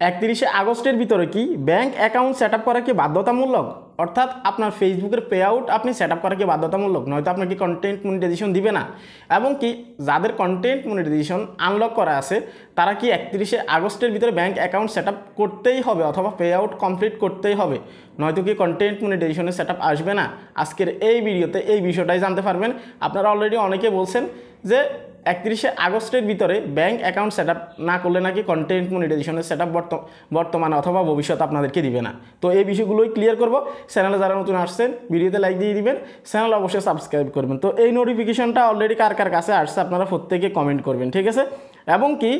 31 আগস্টের ভিতরে কি ব্যাংক অ্যাকাউন্ট সেট আপ করা কি বাধ্যতামূলক? অর্থাৎ আপনার ফেসবুকের পে আউট আপনি সেট আপ করা কি বাধ্যতামূলক, নয়তো আপনাকে কন্টেন্ট মনিটাইজেশন দিবে না। এবং কি যাদের কন্টেন্ট মনিটাইজেশন আনলক করা আছে তারা কি 31 আগস্টের ভিতরে ব্যাংক অ্যাকাউন্ট সেট আপ করতেই হবে অথবা পে আউট কমপ্লিট করতেই হবে, নয়তো কি কন্টেন্ট মনিটাইজেশনের সেট আপ আসবে না? আজকের এই ভিডিওতে এই বিষয়টাই জানতে পারবেন। আপনারা অলরেডি অনেকে বলছেন যে 31 আগস্টের ভিতরে ব্যাংক অ্যাকাউন্ট সেট আপ না করলে নাকি কন্টেন্ট মনিটাইজেশনের সেট আপ বর্তমানে অথবা ভবিষ্যতে আপনাদেরকে দিবে না। তো এই বিষয়গুলোই ক্লিয়ার করব। চ্যানেলে যারা নতুন আসছেন ভিডিওতে লাইক দিয়ে দিবেন, চ্যানেল অবশ্যই সাবস্ক্রাইব করবেন। তো এই নোটিফিকেশনটা অলরেডি কার কার কাছে আসছে আপনারা প্রত্যেকে কমেন্ট করবেন, ঠিক আছে? এবং কি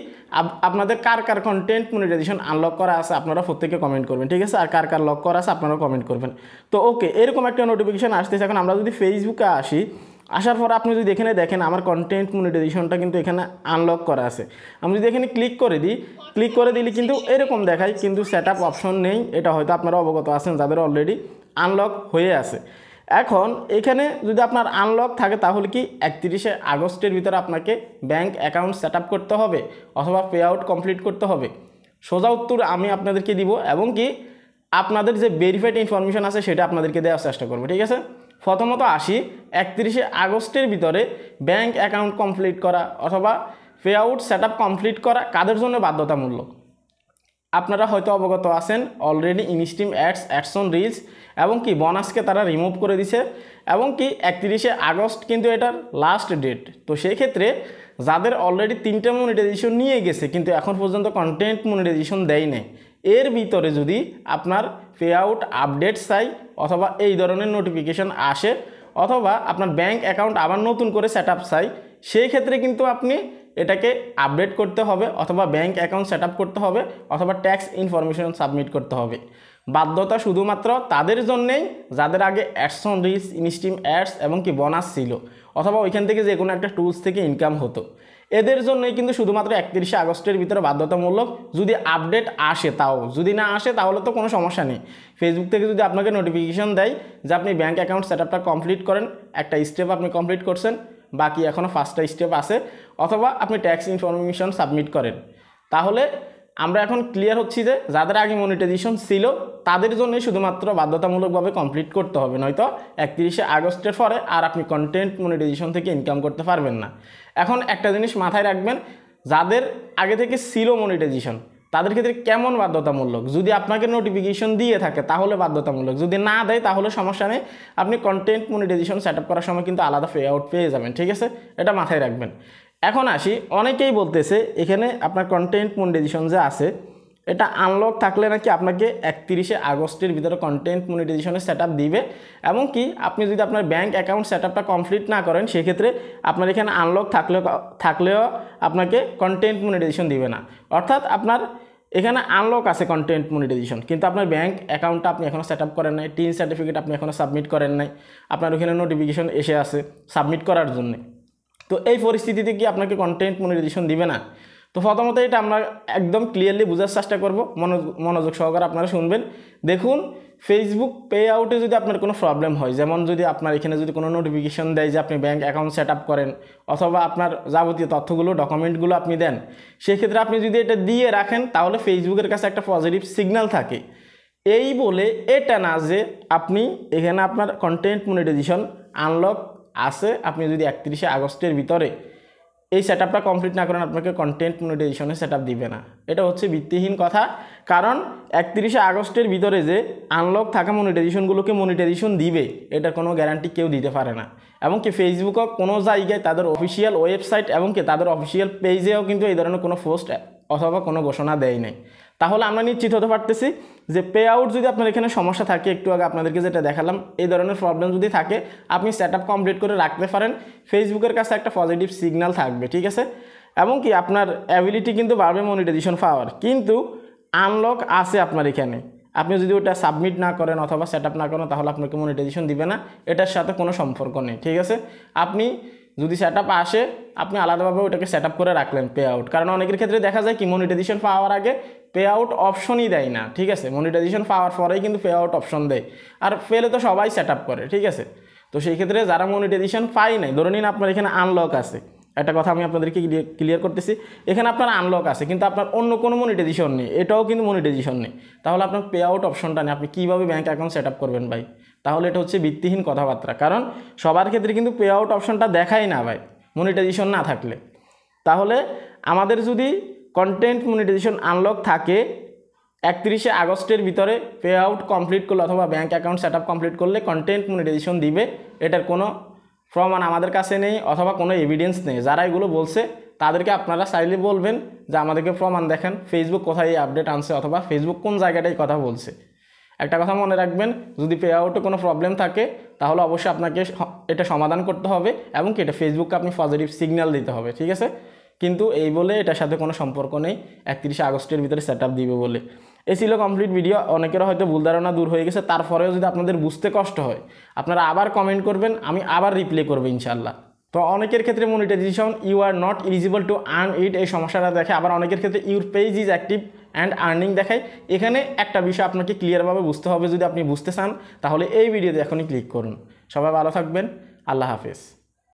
আপনাদের কার কার কন্টেন্ট মনিটাইজেশন আনলক করা আছে আপনারা প্রত্যেকে কমেন্ট করবেন, ঠিক আছে? আর কার কার লক করা আছে আপনারা কমেন্ট করবেন। তো ওকে, এরকম একটা নোটিফিকেশন আসতেছে। এখন আমরা যদি ফেসবুকে আসি, আসার পর আপনি যদি এখানে দেখেন আমার কন্টেন্ট মনিটাইজেশনটা কিন্তু এখানে আনলক করা আছে। আমি যদি এখানে ক্লিক করে দিই, ক্লিক করে দিলে কিন্তু এরকম দেখায়, কিন্তু সেট আপ অপশন নেই। এটা হয়তো আপনারা অবগত আছেন যাদের অলরেডি আনলক হয়ে আছে। এখন এখানে যদি আপনার আনলক থাকে তাহলে কি 31 আগস্টের ভিতরে আপনাকে ব্যাংক অ্যাকাউন্ট সেট আপ করতে হবে অথবা পে আউট কমপ্লিট করতে হবে? সোজা উত্তর আমি আপনাদেরকে দিব, এবং কি আপনাদের যে ভেরিফাইড ইনফরমেশন আছে সেটা আপনাদেরকে দেওয়ার চেষ্টা করবো, ঠিক আছে? প্রথমত আসি, 31 আগস্টের ভিতরে ব্যাংক অ্যাকাউন্ট কমপ্লিট করা অথবা pay out set up complete করা কাদের জন্য বাধ্যতামূলক? আপনারা হয়তো অবগত আছেন already instream ads on reels এবং কি বোনাসকে তারা রিমুভ করে দিছে, এবং কি 31 আগস্ট কিন্তু এটার লাস্ট ডেট। তো সেই ক্ষেত্রে যাদের অলরেডি 3টা মনিটাইজেশন নিয়ে গেছে কিন্তু এখন পর্যন্ত কন্টেন্ট মনিটাইজেশন দেয় নাই, এর ভিতরে যদি আপনার পে আউট আপডেট চাই অথবা এই ধরনের নোটিফিকেশন আসে অথবা আপনার ব্যাংক অ্যাকাউন্ট আবার নতুন করে সেট আপ চাই, সেই ক্ষেত্রে কিন্তু আপনি এটাকে আপডেট করতে হবে অথবা ব্যাংক অ্যাকাউন্ট সেট আপ করতে হবে অথবা ট্যাক্স ইনফরমেশন সাবমিট করতে হবে। বাধ্যতা শুধুমাত্র তাদের জন্যেই যাদের আগে ads on reels, instream ads এবং কি বোনাস ছিল অথবা ওইখান থেকে যে কোনো একটা টুলস থেকে ইনকাম হতো, এদের জন্যই কিন্তু শুধুমাত্র 31 আগস্টের ভিতরে বাধ্যতামূলক। যদি আপডেট আসে তাও, যদি না আসে তাহলে তো কোনো সমস্যা নেই। ফেসবুক থেকে যদি আপনাকে নোটিফিকেশন দেয় যে আপনি ব্যাংক অ্যাকাউন্ট সেট আপটা কমপ্লিট করেন, একটা স্টেপ আপনি কমপ্লিট করছেন, বাকি এখনও 5টা স্টেপ আছে, অথবা আপনি ট্যাক্স ইনফরমেশন সাবমিট করেন, তাহলে আমরা এখন ক্লিয়ার হচ্ছি যে যাদের আগে মনিটাইজেশন ছিল তাদের জন্যই শুধুমাত্র বাধ্যতামূলকভাবে কমপ্লিট করতে হবে, নয়তো 31 আগস্টের পরে আর আপনি কন্টেন্ট মনিটাইজেশন থেকে ইনকাম করতে পারবেন না। এখন একটা জিনিস মাথায় রাখবেন, যাদের আগে থেকে ছিল মনিটাইজেশন তাদের ক্ষেত্রে কেমন বাধ্যতামূলক? যদি আপনাকে নোটিফিকেশন দিয়ে থাকে তাহলে বাধ্যতামূলক, যদি না দেয় তাহলে সমস্যা নেই, আপনি কন্টেন্ট মনিটাইজেশন সেট আপ করার সময় কিন্তু আলাদা পে আউট পেয়ে যাবেন, ঠিক আছে? এটা মাথায় রাখবেন। এখন আসি, অনেকেই বলতেছে এখানে আপনার কন্টেন্ট মনিটাইজেশন যে আছে এটা আনলক থাকলে নাকি আপনাকে 31 আগস্টের ভিতরে কন্টেন্ট মনিটাইজেশনের সেট আপ দিবে, এবং কি আপনি যদি আপনার ব্যাংক অ্যাকাউন্ট সেট আপটা কমপ্লিট না করেন সেক্ষেত্রে আপনার এখানে আনলক থাকলেও আপনাকে কন্টেন্ট মনিটাইজেশন দিবে না। অর্থাৎ আপনার এখানে আনলক আছে কন্টেন্ট মনিটাইজেশন, কিন্তু আপনার ব্যাংক অ্যাকাউন্টটা আপনি এখনও সেট আপ করেন নাই, টিন সার্টিফিকেট আপনি এখনও সাবমিট করেন নাই, আপনার ওখানে নোটিফিকেশন এসে আছে সাবমিট করার জন্য। তো এই পরিস্থিতিতে কি আপনাকে কন্টেন্ট মনিটাইজেশন দিবে না? তো প্রথমত এটা আমরা একদম ক্লিয়ারলি বোঝার চেষ্টা করব, মনোযোগ সহকারে আপনারা শুনবেন। দেখুন, ফেসবুক পে আউটে যদি আপনার কোনো প্রবলেম হয়, যেমন যদি আপনার এখানে যদি কোনো নোটিফিকেশন দেয় যে আপনি ব্যাংক অ্যাকাউন্ট সেট আপ করেন অথবা আপনার যাবতীয় তথ্যগুলো ডকুমেন্টগুলো আপনি দেন, সেক্ষেত্রে আপনি যদি এটা দিয়ে রাখেন তাহলে ফেসবুকের কাছে একটা পজিটিভ সিগন্যাল থাকে। এই বলে এটা না যে আপনি এখানে আপনার কন্টেন্ট মনিটাইজেশন আনলক আছে, আপনি যদি 31 আগস্টের ভিতরে এই সেট আপটা কমপ্লিট না করেন আপনাকে কন্টেন্ট মনিটাইজেশনের সেট আপ দিবে না। এটা হচ্ছে ভিত্তিহীন কথা, কারণ 31 আগস্টের ভিতরে যে আনলক থাকা মনিটাইজেশনগুলোকে মনিটাইজেশন দিবে এটার কোনো গ্যারান্টি কেউ দিতে পারে না। এমনকি ফেসবুকও কোনো জায়গায় তাদের অফিসিয়াল ওয়েবসাইট এবং কি তাদের অফিসিয়াল পেজেও কিন্তু এই ধরনের কোনো পোস্ট অথবা কোনো ঘোষণা দেয় নাই। তাহলে আমরা নিশ্চিত হতে পারতেছি যে পে আউট যদি আপনার এখানে সমস্যা থাকে, একটু আগে আপনাদেরকে যেটা দেখালাম এই ধরনের প্রবলেম যদি থাকে আপনি সেট আপ কমপ্লিট করে রাখতে পারেন, ফেসবুকের কাছে একটা পজিটিভ সিগন্যাল থাকবে, ঠিক আছে? এবং কি আপনার অ্যাবিলিটি কিন্তু বাড়বে মনিটাইজেশন পাওয়ার, কিন্তু আনলক আছে আপনার এখানে, আপনি যদি ওটা সাবমিট না করেন অথবা সেট আপ না করেন তাহলে আপনাকে মনিটাইজেশন দিবে না, এটার সাথে কোনো সম্পর্ক নেই, ঠিক আছে? আপনি যদি সেট আপ আসে আপনি আলাদাভাবে ওটাকে সেট আপ করে রাখলেন পে আউট, কারণ অনেকের ক্ষেত্রে দেখা যায় কি মনিটাইজেশন পাওয়ার আগে পে আউট অপশনই দেয় না, ঠিক আছে? মনিটাইজেশন পাওয়ার পরেই কিন্তু পে আউট অপশন দেয়, আর পেলে তো সবাই সেট আপ করে, ঠিক আছে? তো সেই ক্ষেত্রে যারা মনিটাইজেশন পায় নাই, ধরে নিন আপনার এখানে আনলক আছে, একটা কথা আমি আপনাদেরকে ক্লিয়ার করতেছি, এখানে আপনার আনলক আছে কিন্তু আপনার অন্য কোনো মনিটাইজেশন নেই, এটাও কিন্তু মনিটাইজেশন নেই, তাহলে আপনার পে আউট অপশনটা নেই, আপনি কীভাবে ব্যাঙ্ক অ্যাকাউন্ট সেট আপ করবেন ভাই? তাহলে এটা হচ্ছে ভিত্তিহীন কথাবার্তা, কারণ সবার ক্ষেত্রে কিন্তু পে আউট অপশনটা দেখাই না ভাই মনিটাইজেশন না থাকলে। তাহলে আমাদের যদি কন্টেন্ট মনিটাইজেশন আনলক থাকে 31শে আগস্টের ভিতরে পে আউট কমপ্লিট করলে অথবা bank account set up complete করলে কন্টেন্ট মনিটাইজেশন দিবে, এটার কোনো প্রমাণ আমাদের কাছে নেই অথবা কোনো এভিডেন্স নেই। যারা এগুলো বলছে তাদেরকে আপনারা চাইলে বলবেন যে আমাদেরকে প্রমাণ দেখেন, ফেসবুক কোথায় এই আপডেট আনছে অথবা ফেসবুক কোন জায়গাটায় কথা বলছে। একটা কথা মনে রাখবেন, যদি পে আউটে কোনো প্রবলেম থাকে তাহলে অবশ্যই আপনাকে এটা সমাধান করতে হবে এবং কি এটা ফেসবুককে আপনি পজিটিভ সিগন্যাল দিতে হবে, ঠিক আছে? কিন্তু এই বলে এটার সাথে কোনো সম্পর্ক নেই 31শে আগস্টের ভিতরে সেট আপ দিবে বলে। এই ছিল কমপ্লিট ভিডিও। অনেকেরও হয়তো ভুল ধারণা দূর হয়ে গেছে, তারপরেও যদি আপনাদের বুঝতে কষ্ট হয় আপনারা আবার কমেন্ট করবেন, আমি আবার রিপ্লে করবো ইনশাল্লাহ। তো অনেকের ক্ষেত্রে monetization you are not eligible to earn it এই সমস্যাটা দেখে, আবার অনেকের ক্ষেত্রে your page is active and earning দেখায়। এখানে একটা বিষয় আপনাকে ক্লিয়ারভাবে বুঝতে হবে, যদি আপনি বুঝতে চান তাহলে এই ভিডিওতে এখনই ক্লিক করুন। সবাই ভালো থাকবেন, আল্লাহ হাফেজ।